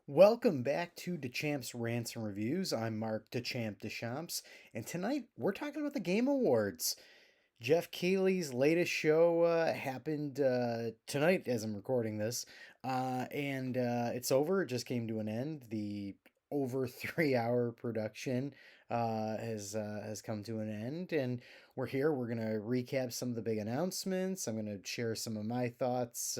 Welcome back to Dechamp's Rants and Reviews. I'm Mark Dechamp Deschamps, and tonight we're talking about the Game Awards. Jeff Keighley's latest show happened tonight as I'm recording this, and it's over. It just came to an end. The over 3 hour production has come to an end, and we're here. We're gonna recap some of the big announcements. I'm gonna share some of my thoughts.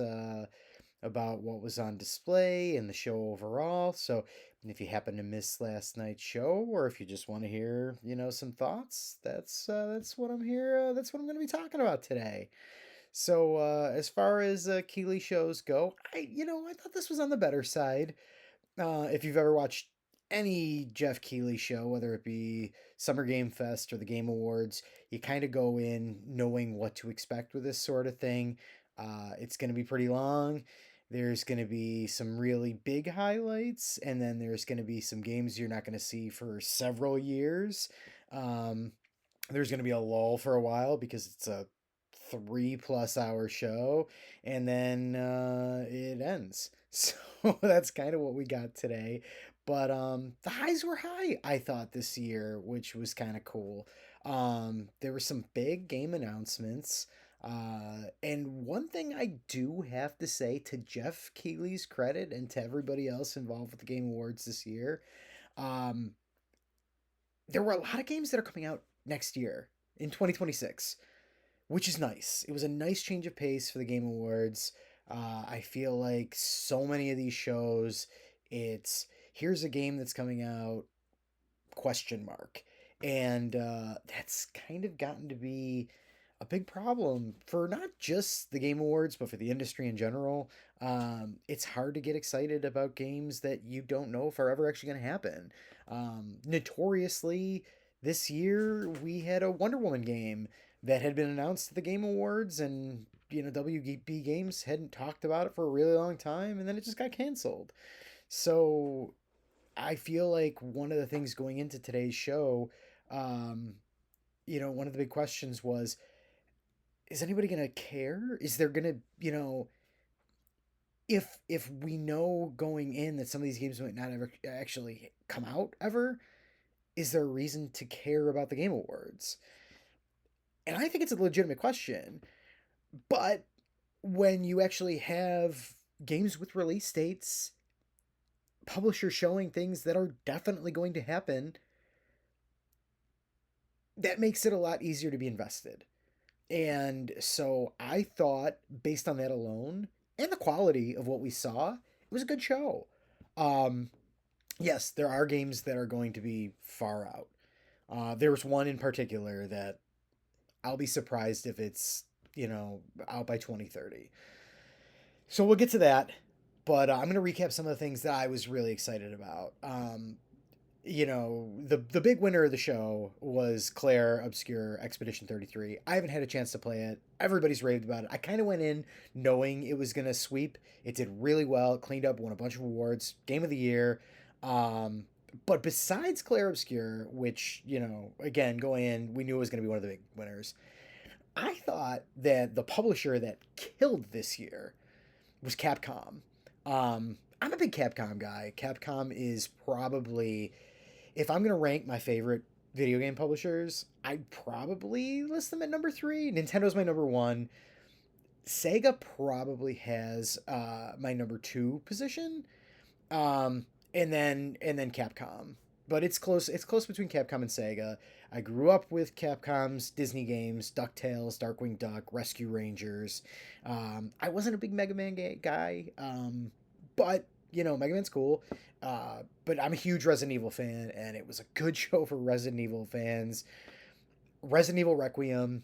About what was on display and the show overall. So if you happen to miss last night's show, or if you just want to hear, some thoughts, that's what I'm here. That's what I'm going to be talking about today. So as far as Keeley shows go, I thought this was on the better side. If you've ever watched any Jeff Keeley show, whether it be Summer Game Fest or the Game Awards, you kind of go in knowing what to expect with this sort of thing. It's going to be pretty long. There's going to be some really big highlights, and then there's going to be some games you're not going to see for several years. Um, there's going to be a lull for a while because it's a 3+ hour show, and then it ends. So that's kind of what we got today. But the highs were high, I thought, this year, which was kind of cool. There were some big game announcements. And one thing I do have to say, to Jeff Keighley's credit and to everybody else involved with the Game Awards this year, um, there were a lot of games that are coming out next year in 2026, which is nice. It was a nice change of pace for the Game Awards. I feel like so many of these shows, it's here's a game that's coming out, question mark. And that's kind of gotten to be a big problem for not just the Game Awards, but for the industry in general. It's hard to get excited about games that you don't know if are ever actually going to happen. Notoriously, this year we had a Wonder Woman game that had been announced at the Game Awards, and WB Games hadn't talked about it for a really long time, and then it just got canceled. So I feel like one of the things going into today's show, um, one of the big questions was, is anybody gonna care? Is there gonna, if we know going in that some of these games might not ever actually come out ever, is there a reason to care about the Game Awards? And I think it's a legitimate question. But when you actually have games with release dates, publishers showing things that are definitely going to happen, that makes it a lot easier to be invested. And so I thought, based on that alone and the quality of what we saw, it was a good show. Um, yes, there are games that are going to be far out. There was one in particular that I'll be surprised if it's, out by 2030. So we'll get to that. But I'm going to recap some of the things that I was really excited about. The big winner of the show was Claire Obscure Expedition 33. I haven't had a chance to play it. Everybody's raved about it. I kind of went in knowing it was going to sweep. It did really well. It cleaned up, won a bunch of awards, Game of the Year. But besides Claire Obscure, which, again, going in, we knew it was going to be one of the big winners. I thought that the publisher that killed this year was Capcom. I'm a big Capcom guy. Capcom is probably, if I'm gonna rank my favorite video game publishers, I'd probably list them at number three. Nintendo's my number one. Sega probably has my number two position, and then Capcom. But it's close. It's close between Capcom and Sega. I grew up with Capcom's Disney games: DuckTales, Darkwing Duck, Rescue Rangers. I wasn't a big Mega Man guy, but Mega Man's cool. But I'm a huge Resident Evil fan, and it was a good show for Resident Evil fans. Resident Evil Requiem,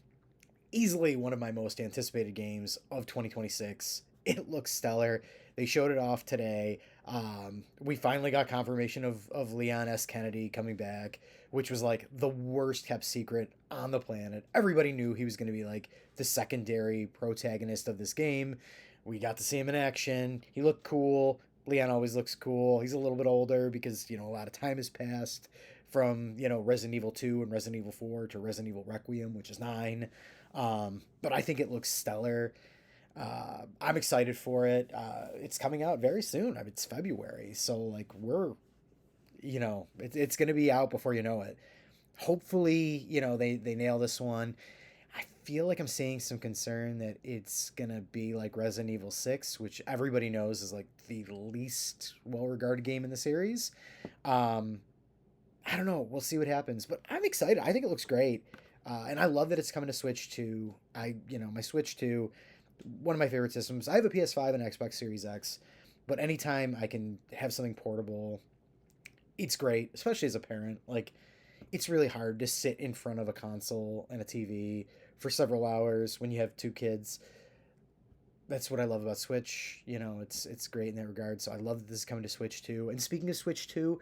easily one of my most anticipated games of 2026. It looks stellar. They showed it off today. We finally got confirmation of Leon S. Kennedy coming back, which was like the worst kept secret on the planet. Everybody knew he was going to be like the secondary protagonist of this game. We got to see him in action. He looked cool. Leon always looks cool. He's a little bit older because, a lot of time has passed from, Resident Evil 2 and Resident Evil 4 to Resident Evil Requiem, which is 9. But I think it looks stellar. I'm excited for it. It's coming out very soon. I mean, it's February, so like it's going to be out before you know it. Hopefully, they nail this one. I feel like I'm seeing some concern that it's gonna be like Resident Evil 6, which everybody knows is like the least well regarded game in the series. Um, I don't know. We'll see what happens, but I'm excited. I think it looks great, and I love that it's coming to Switch 2. My Switch 2, one of my favorite systems. I have a PS5 and Xbox Series X, but anytime I can have something portable, it's great, especially as a parent. Like, it's really hard to sit in front of a console and a TV for several hours when you have two kids. That's what I love about Switch. It's great in that regard. So I love that this is coming to Switch 2. And speaking of Switch 2,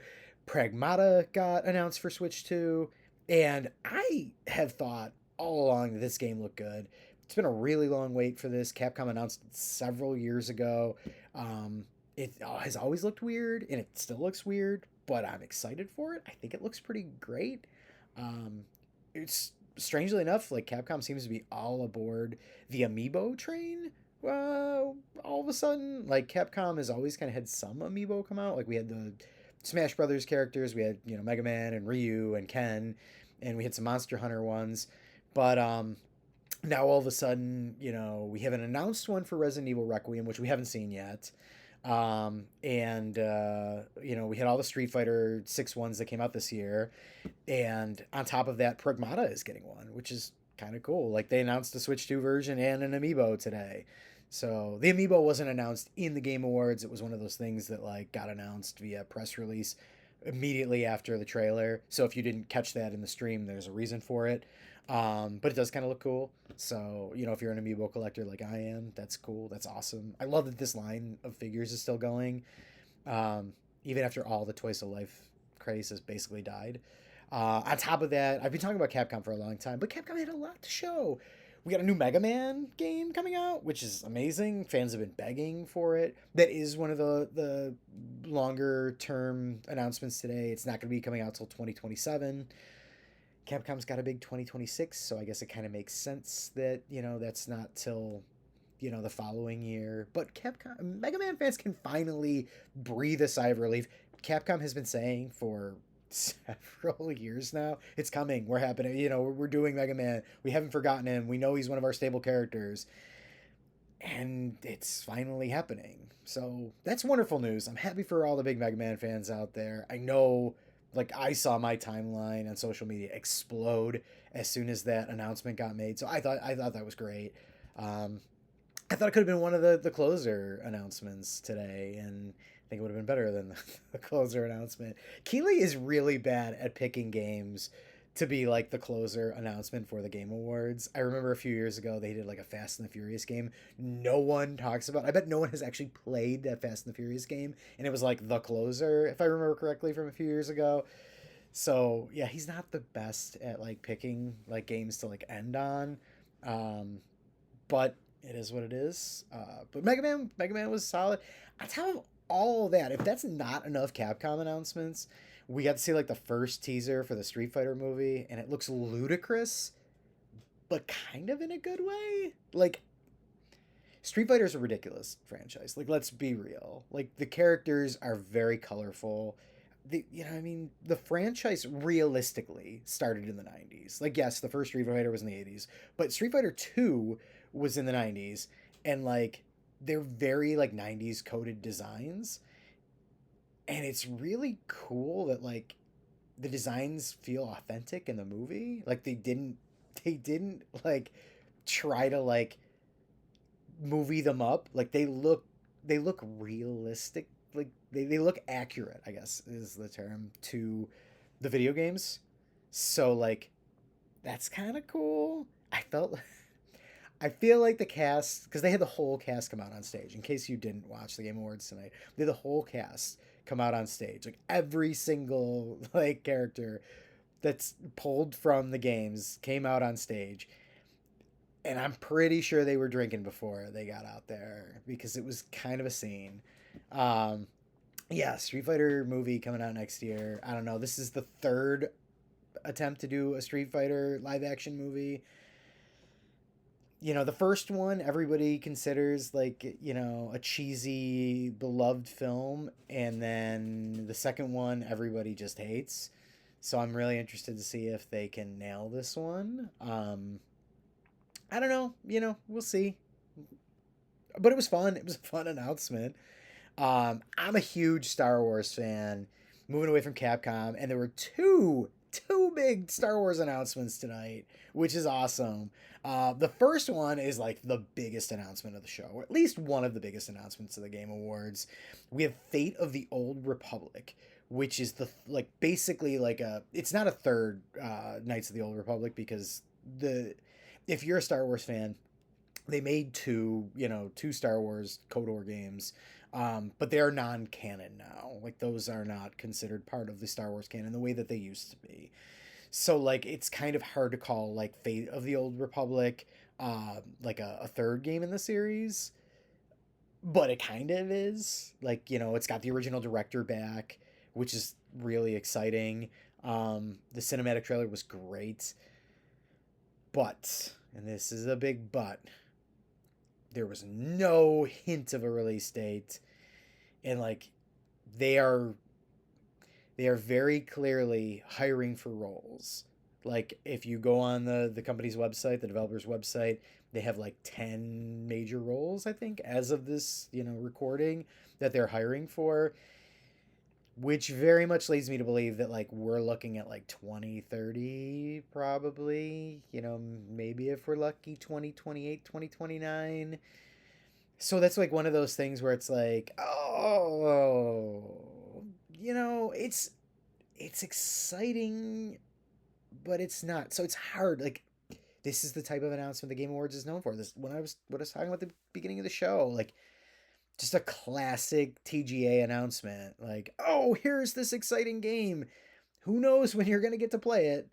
Pragmata got announced for Switch 2, and I have thought all along that this game looked good. It's been a really long wait for this. Capcom announced it several years ago. It has always looked weird, and it still looks weird, but I'm excited for it. I think it looks pretty great. Um, it's strangely enough, like Capcom seems to be all aboard the amiibo train. All of a sudden, like Capcom has always kind of had some amiibo come out. Like we had the Smash Brothers characters, we had Mega Man and Ryu and Ken, and we had some Monster Hunter ones. But now all of a sudden, we have an announced one for Resident Evil Requiem, which we haven't seen yet. And we had all the Street Fighter 6 ones that came out this year, and on top of that, Pragmata is getting one, which is kind of cool. Like they announced the Switch 2 version and an amiibo today. So the amiibo wasn't announced in the Game Awards. It was one of those things that like got announced via press release immediately after the trailer. So if you didn't catch that in the stream, there's a reason for it. But it does kind of look cool. So, if you're an amiibo collector like I am, that's cool. That's awesome. I love that this line of figures is still going. Even after all the Toys to Life craze has basically died. On top of that, I've been talking about Capcom for a long time, but Capcom had a lot to show. We got a new Mega Man game coming out, which is amazing. Fans have been begging for it. That is one of the longer term announcements today. It's not going to be coming out till 2027. Capcom's got a big 2026, so I guess it kind of makes sense that, that's not till, the following year. But Mega Man fans can finally breathe a sigh of relief. Capcom has been saying for several years now, it's coming. We're happening. We're doing Mega Man. We haven't forgotten him. We know he's one of our stable characters. And it's finally happening. So that's wonderful news. I'm happy for all the big Mega Man fans out there. I know, like, I saw my timeline on social media explode as soon as that announcement got made. So I thought that was great. I thought it could have been one of the closer announcements today, and I think it would have been better than the closer announcement. Keeley is really bad at picking games to be like the closer announcement for the Game Awards. I remember a few years ago they did like a Fast and the Furious game. No one talks about. I bet no one has actually played that Fast and the Furious game, and it was like the closer, if I remember correctly, from a few years ago. So yeah, he's not the best at like picking like games to like end on, but it is what it is. But Mega Man was solid. On top of all of that, if that's not enough Capcom announcements, we got to see like the first teaser for the Street Fighter movie, and it looks ludicrous, but kind of in a good way. Like Street Fighter is a ridiculous franchise. Like let's be real. Like the characters are very colorful. The franchise realistically started in the 90s. Like yes, the first Street Fighter was in the 80s, but Street Fighter 2 was in the 90s, and like they're very like 90s coded designs, and it's really cool that like the designs feel authentic in the movie. Like they didn't like try to like movie them up. Like they look realistic. Like they look accurate, I guess is the term, to the video games. So like that's kind of cool. I feel like the cast, because they had the whole cast come out on stage. In case you didn't watch the Game Awards tonight, they had the whole cast come out on stage. Like every single like character that's pulled from the games came out on stage, and I'm pretty sure they were drinking before they got out there because it was kind of a scene. Um, yeah, Street Fighter movie coming out next year. I don't know. This is the third attempt to do a Street Fighter live action movie. the first one everybody considers like, a cheesy, beloved film, and then the second one everybody just hates. So I'm really interested to see if they can nail this one. I don't know, we'll see. But it was fun. It was a fun announcement. I'm a huge Star Wars fan, moving away from Capcom, and there were two big Star Wars announcements tonight, which is awesome. The first one is like the biggest announcement of the show, or at least one of the biggest announcements of the Game Awards. We have Fate of the Old Republic, which is the like basically like a it's not a third Knights of the Old Republic because the if you're a Star Wars fan, they made two Star Wars KOTOR games, but they are non-canon now. Like those are not considered part of the Star Wars canon the way that they used to be. So like it's kind of hard to call like Fate of the Old Republic like a third game in the series, but it kind of is. Like it's got the original director back, which is really exciting. The cinematic trailer was great, but and this is a big but there was no hint of a release date, and like they are they are very clearly hiring for roles. Like if you go on the company's website, the developer's website, they have like 10 major roles, I think, as of this recording, that they're hiring for, which very much leads me to believe that like we're looking at like 2030 probably, maybe if we're lucky 2028, 2029. So that's like one of those things where it's like, oh, it's exciting, but it's not. So it's hard. Like this is the type of announcement the Game Awards is known for. This when I was what I was talking about at the beginning of the show, like just a classic TGA announcement. Like, oh, here's this exciting game. Who knows when you're gonna get to play it?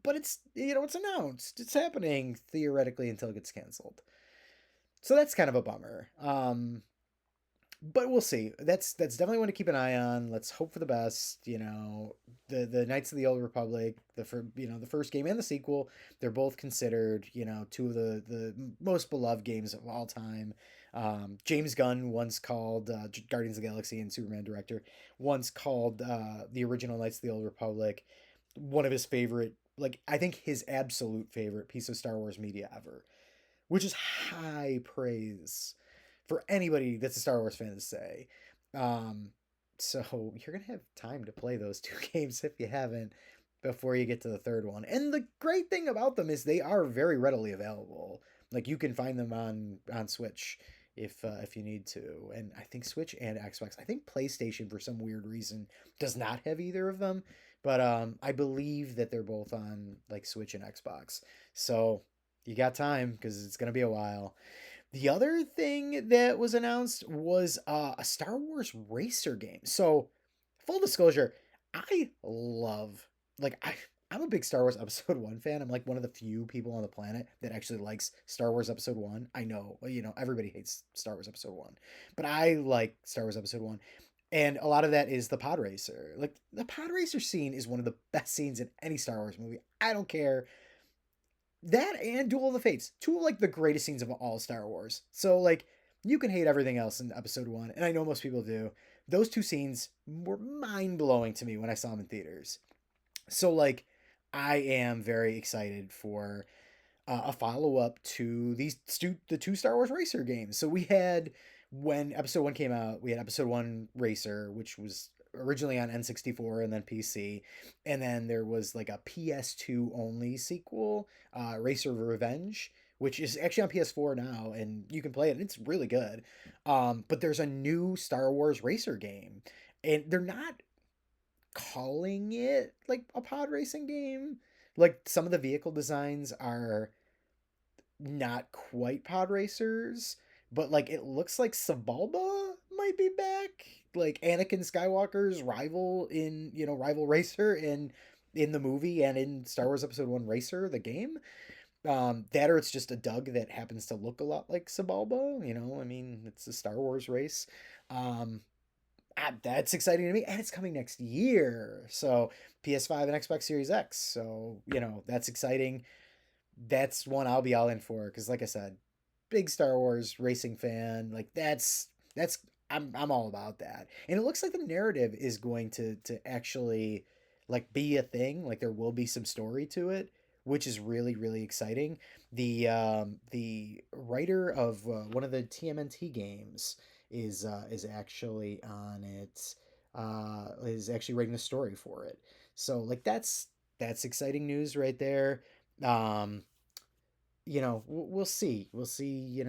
But it's announced. It's happening theoretically until it gets canceled. So that's kind of a bummer. But we'll see. That's definitely one to keep an eye on. Let's hope for the best. The Knights of the Old Republic, the first game and the sequel, they're both considered two of the most beloved games of all time. James Gunn once called Guardians of the Galaxy and Superman director once called the original Knights of the Old Republic one of his favorite, like I think his absolute favorite piece of Star Wars media ever, which is high praise for anybody that's a Star Wars fan to say. Um, so you're gonna have time to play those two games if you haven't before you get to the third one. And the great thing about them is they are very readily available. Like you can find them on Switch if you need to. And I think Switch and Xbox. I think PlayStation for some weird reason does not have either of them, but I believe that they're both on like Switch and Xbox. So you got time because it's gonna be a while. The other thing that was announced was a Star Wars racer game. So, full disclosure, I love like I'm a big Star Wars Episode 1 fan. I'm like one of the few people on the planet that actually likes Star Wars Episode 1. I know, everybody hates Star Wars Episode 1, but I like Star Wars Episode 1. And a lot of that is the pod racer. Like the pod racer scene is one of the best scenes in any Star Wars movie. I don't care that and Duel of the Fates, two of like the greatest scenes of all Star Wars. So like you can hate everything else in Episode 1, and I know most people do. Those two scenes were mind blowing to me when I saw them in theaters. So like I am very excited for a follow up to the two Star Wars Racer games. So we had when Episode 1 came out, we had Episode 1 Racer, which was originally on N64 and then PC. And then there was like a PS2 only sequel, Racer Revenge, which is actually on PS4 now and you can play it and it's really good. But there's a new Star Wars Racer game and they're not calling it like a pod racing game. Like some of the vehicle designs are not quite pod racers, but like it looks like Sabalba might be back, like Anakin Skywalker's rival in rival racer in the movie and in Star Wars Episode 1 Racer the game. That or it's just a Doug that happens to look a lot like Sabalba. I mean it's a Star Wars race. um that's exciting to me, and it's coming next year, so PS5 and Xbox Series X, so that's exciting. that's one I'll be all in for because, like I said, big Star Wars racing fan. Like that's I'm all about that. And it looks like the narrative is going to actually like be a thing. Like there will be some story to it, which is really really exciting. The writer of one of the TMNT games is actually on it. Is actually writing the story for it. So like that's exciting news right there. Um, we'll see. We'll see,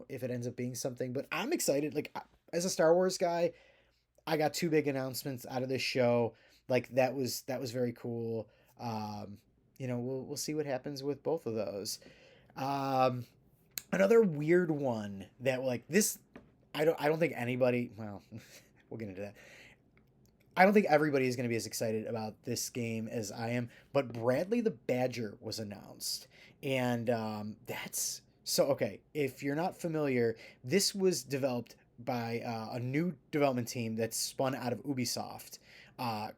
if it ends up being something. But I'm excited. Like, as a Star Wars guy, I got two big announcements out of this show. Like, that was very cool. Um, we'll see what happens with both of those. Um, Another weird one that like this, I don't think anybody. Well, we'll get into that. I don't think everybody is going to be as excited about this game as I am, but Bradley the Badger was announced. And that's so okay. If you're not familiar, this was developed by a new development team that's spun out of Ubisoft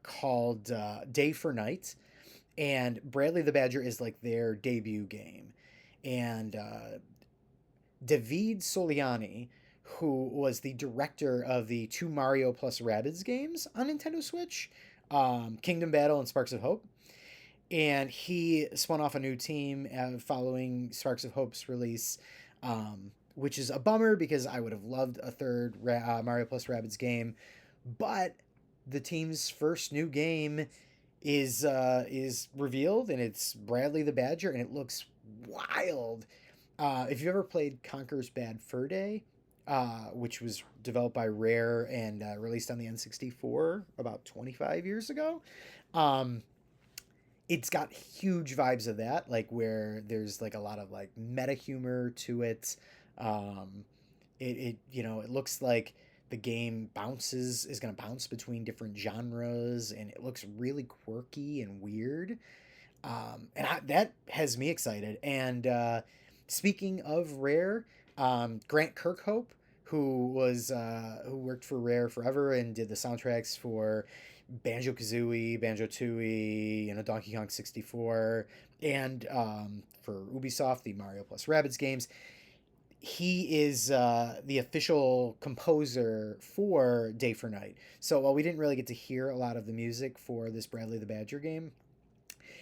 called Day for Night. And Bradley the Badger is like their debut game. And David Soliani, who was the director of the two Mario plus Rabbids games on Nintendo Switch, Kingdom Battle and Sparks of Hope. And he spun off a new team following Sparks of Hope's release, which is a bummer because I would have loved a third Mario plus Rabbids game. But the team's first new game is revealed, and it's Bradley the Badger, and it looks wild. If you've ever played Conker's Bad Fur Day, which was developed by Rare and released on the N64 about 25 years ago, um, it's got huge vibes of that, like where there's like a lot of like meta humor to it. Um, it looks like the game bounces is going to bounce between different genres, and it looks really quirky and weird. That has me excited. And speaking of Rare, Grant Kirkhope, who worked for Rare forever and did the soundtracks for Banjo Kazooie, Banjo Tooie, Donkey Kong 64, and for Ubisoft, the Mario plus Rabbids games. He is the official composer for Day for Night. So while we didn't really get to hear a lot of the music for this Bradley the Badger game,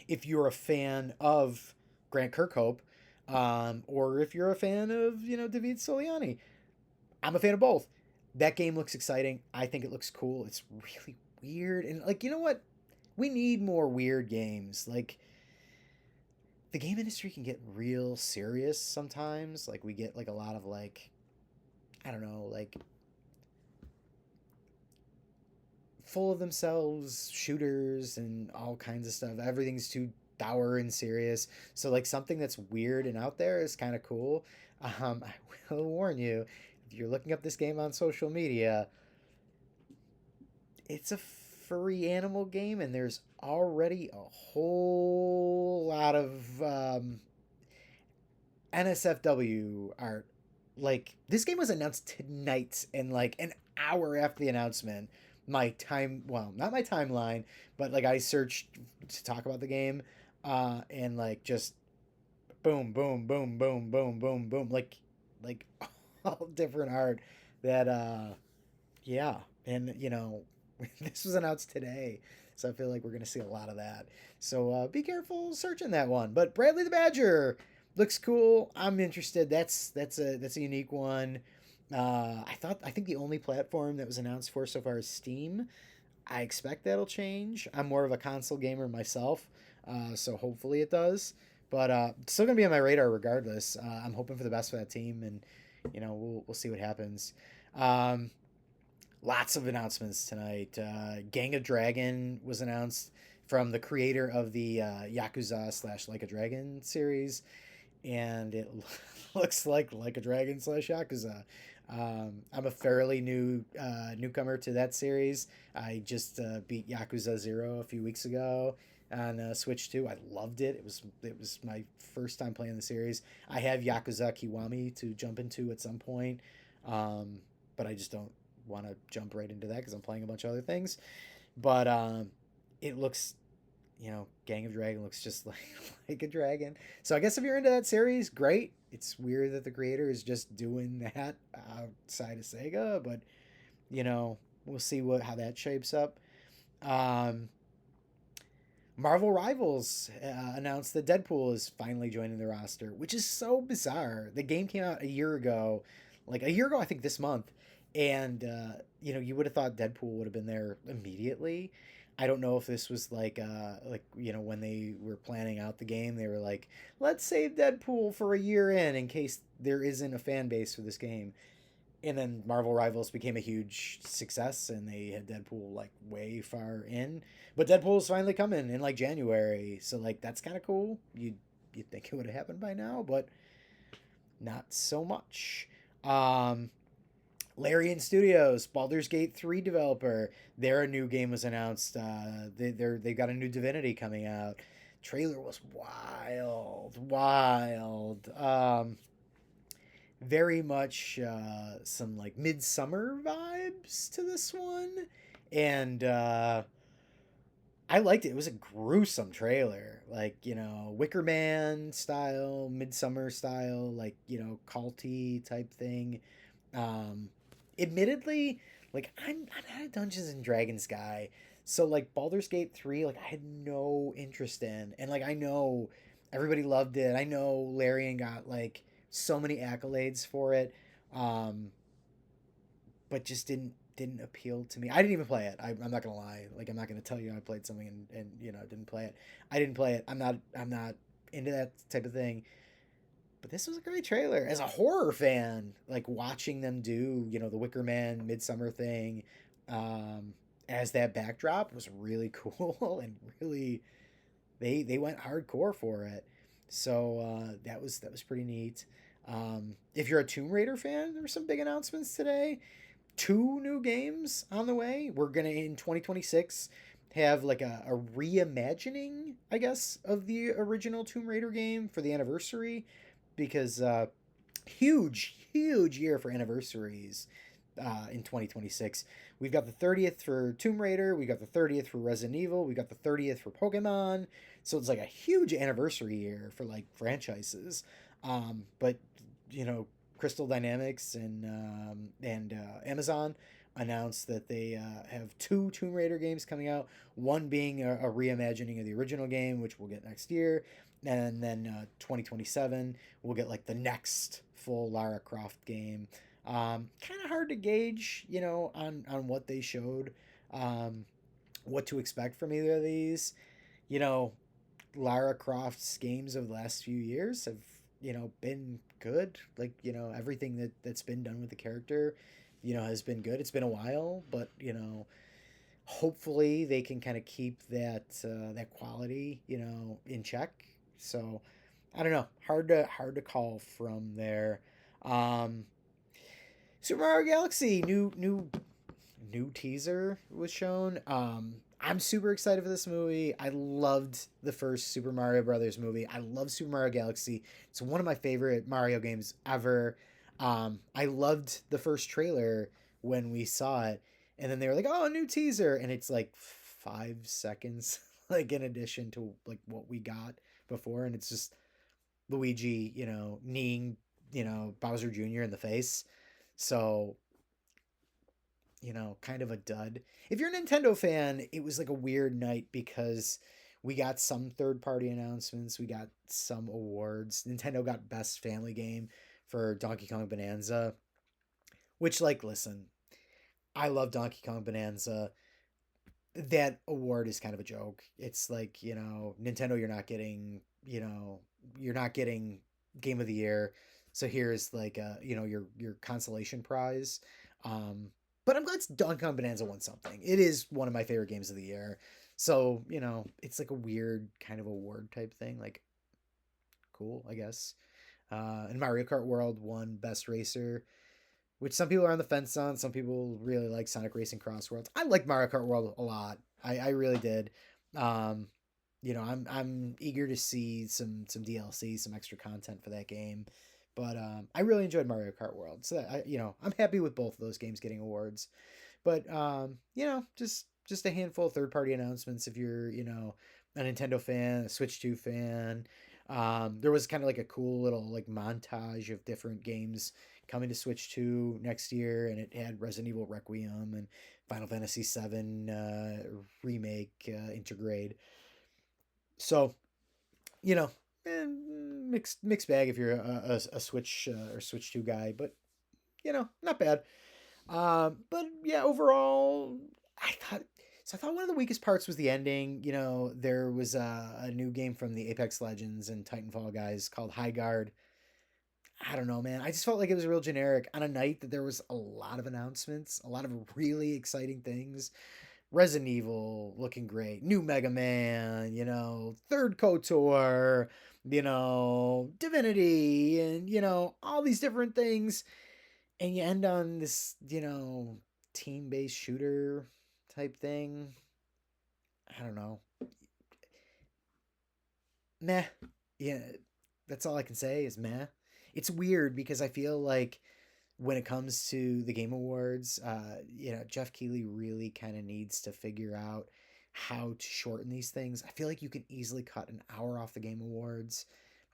if you're a fan of Grant Kirkhope, or if you're a fan of David Soliani, I'm a fan of both. That game looks exciting. I think it looks cool. It's really weird, and like you know what, we need more weird games. Like the game industry can get real serious sometimes. Like we get like a lot of like I don't know like full of themselves shooters and all kinds of stuff. Everything's too dour and serious. So like something that's weird and out there is kind of cool. I will warn you, if you're looking up this game on social media, it's a furry animal game, and there's already a whole lot of NSFW art. Like this game was announced tonight, and like an hour after the announcement, not my timeline, but like I searched to talk about the game, and like just boom, boom, boom, boom, boom, boom, boom, like all different art that yeah, and this was announced today, so I feel like we're gonna see a lot of that. So be careful searching that one. But Bradley the Badger looks cool. I'm interested. That's a unique one. I think the only platform that was announced for so far is Steam. I expect that'll change. I'm more of a console gamer myself, so hopefully it does. But it's still gonna be on my radar regardless. I'm hoping for the best for that team, and we'll see what happens. Um, Lots of announcements tonight. Gang of Dragon was announced from the creator of the Yakuza slash Like a Dragon series, and it looks like a Dragon slash Yakuza. I'm a fairly new newcomer to that series. I just beat Yakuza 0 a few weeks ago on Switch 2. I loved it. It was my first time playing the series. I have Yakuza Kiwami to jump into at some point, but I just don't want to jump right into that because I'm playing a bunch of other things. But it looks Gang of Dragon looks just like like a dragon. So I guess if you're into that series, great. It's weird that the creator is just doing that outside of Sega, but we'll see how that shapes up. Um, Marvel Rivals announced that Deadpool is finally joining the roster, which is so bizarre. The game came out a year ago, like a year ago, I think this month, and you would have thought Deadpool would have been there immediately. I don't know if this was like when they were planning out the game, they were like, let's save Deadpool for a year in case there isn't a fan base for this game. And then Marvel Rivals became a huge success, and they had Deadpool like way far in. But Deadpool's finally coming in like January, so like that's kind of cool. You'd think it would have happened by now, but not so much. Um, Larian Studios, Baldur's Gate 3 developer, their new game was announced. They've got a new Divinity coming out. Trailer was wild, wild. Very much some like midsummer vibes to this one, and I liked it. It was a gruesome trailer, like Wicker Man style, midsummer style, like culty type thing. um Admittedly, like I'm not a Dungeons and Dragons guy, so like Baldur's Gate 3, like I had no interest in, and like I know everybody loved it. I know Larian got like so many accolades for it, um but just didn't appeal to me. I didn't even play it. I'm not gonna lie. Like I'm not gonna tell you I played something and didn't play it. I didn't play it. I'm not into that type of thing. But this was a great trailer. As a horror fan, like watching them do, the Wicker Man Midsummer thing, um, as that backdrop was really cool and really they went hardcore for it. So that was pretty neat. If you're a Tomb Raider fan, there were some big announcements today. Two new games on the way. We're gonna in 2026 have like a reimagining, I guess, of the original Tomb Raider game for the anniversary, because huge year for anniversaries in 2026. We've got the 30th for Tomb Raider, we got the 30th for Resident Evil, we got the 30th for Pokemon. So it's like a huge anniversary year for like franchises. But you know, Crystal Dynamics and Amazon announced that they have two Tomb Raider games coming out. One being a reimagining of the original game, which we'll get next year, and then 2027 we'll get like the next full Lara Croft game. Kind of hard to gauge, on what they showed, um, what to expect from either of these. You know, Lara Croft's games of the last few years have, been good. Like, everything that's been done with the character, has been good. It's been a while, but hopefully they can kind of keep that quality, in check. So I don't know. Hard to call from there. Um, Super Mario Galaxy new teaser was shown. I'm super excited for this movie. I loved the first Super Mario Brothers movie. I love Super Mario Galaxy. It's one of my favorite Mario games ever. I loved the first trailer when we saw it, and then they were like, "Oh, a new teaser," and it's like 5 seconds, like in addition to like what we got before, and it's just Luigi, kneeing, Bowser Jr. in the face. So kind of a dud. If you're a Nintendo fan, it was like a weird night because we got some third party announcements, we got some awards. Nintendo got Best Family Game for Donkey Kong Bonanza, which, like, listen, I love Donkey Kong Bonanza. That award is kind of a joke. It's like, Nintendo, you're not getting Game of the Year. So here's like your consolation prize. Um, but I'm glad Donkey Kong Bonanza won something. It is one of my favorite games of the year. So, it's like a weird kind of award type thing. Like, cool, I guess. And Mario Kart World won Best Racer, which some people are on the fence on. Some people really like Sonic Racing Cross Worlds. I like Mario Kart World a lot. I really did. Um, I'm eager to see some DLC, some extra content for that game. But I really enjoyed Mario Kart World, so I'm happy with both of those games getting awards. But just a handful of third party announcements if you're a Nintendo fan, a Switch 2 fan. There was kind of like a cool little like montage of different games coming to Switch 2 next year, and it had Resident Evil Requiem and Final Fantasy VII remake Intergrade. So you know, mixed bag if you're a Switch or Switch 2 guy, but not bad. But yeah, overall, I thought I thought one of the weakest parts was the ending. There was a new game from the Apex Legends and Titanfall guys called High Guard. I don't know, man. I just felt like it was real generic on a night that there was a lot of announcements, a lot of really exciting things. Resident Evil looking great, new Mega Man, third KOTOR, Divinity, and all these different things, and you end on this, team-based shooter type thing. I don't know. Meh. Yeah, that's all I can say is meh. It's weird because I feel like when it comes to the Game Awards, Jeff Keighley really kind of needs to figure out how to shorten these things. I feel like you can easily cut an hour off the Game Awards,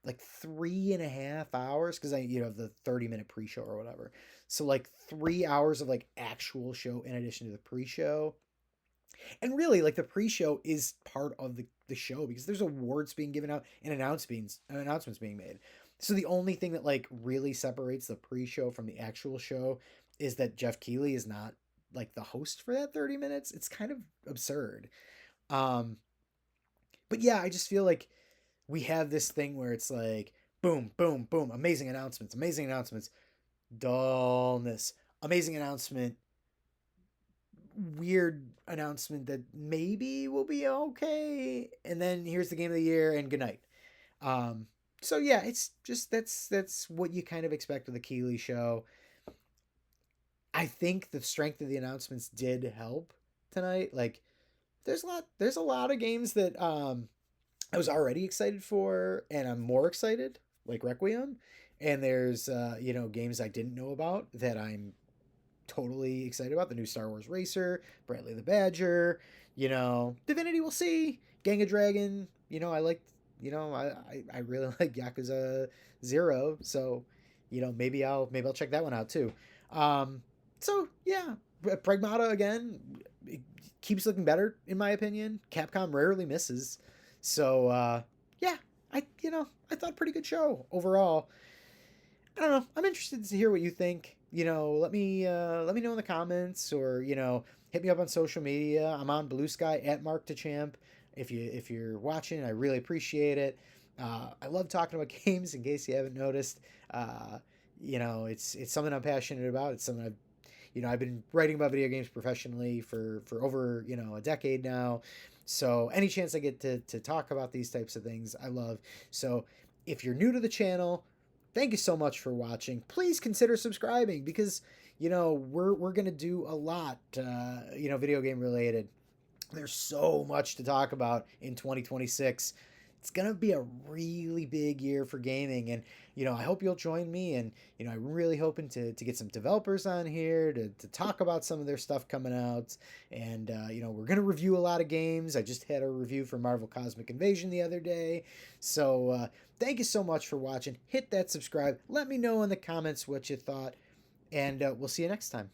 like 3.5 hours, because I have the 30-minute pre-show or whatever. So like 3 hours of like actual show in addition to the pre-show. And really, like the pre-show is part of the show because there's awards being given out and announcements being made. So the only thing that like really separates the pre-show from the actual show is that Jeff Keighley is not like the host for that 30 minutes. It's kind of absurd. Um, but yeah, I just feel like we have this thing where it's like boom, boom, boom, amazing announcements, dullness, amazing announcement, weird announcement that maybe will be okay, and then here's the game of the year and good night. So yeah, it's just that's what you kind of expect with the Keighley show. I think the strength of the announcements did help tonight. Like there's a lot of games that I was already excited for and I'm more excited, like Requiem. And there's games I didn't know about that I'm totally excited about. The new Star Wars Racer, Bradley the Badger, Divinity, we'll see. Gang of Dragon, I like, I really like Yakuza 0, so maybe I'll check that one out too. Um so yeah, Pragmata again, it keeps looking better in my opinion. Capcom rarely misses. So yeah, I thought pretty good show overall. I don't know. I'm interested to hear what you think. Let me know in the comments, or hit me up on social media. I'm on Blue Sky at Mark DeChamp. If you're watching, I really appreciate it. I love talking about games. In case you haven't noticed, it's something I'm passionate about. It's something I've been writing about video games professionally for over a decade now. So any chance I get to talk about these types of things, I love. So if you're new to the channel, thank you so much for watching. Please consider subscribing because we're gonna do a lot video game related. There's so much to talk about in 2026. It's gonna be a really big year for gaming, and I hope you'll join me. And I'm really hoping to get some developers on here to talk about some of their stuff coming out. And we're gonna review a lot of games. I just had a review for Marvel Cosmic Invasion the other day. So thank you so much for watching. Hit that subscribe. Let me know in the comments what you thought, and we'll see you next time.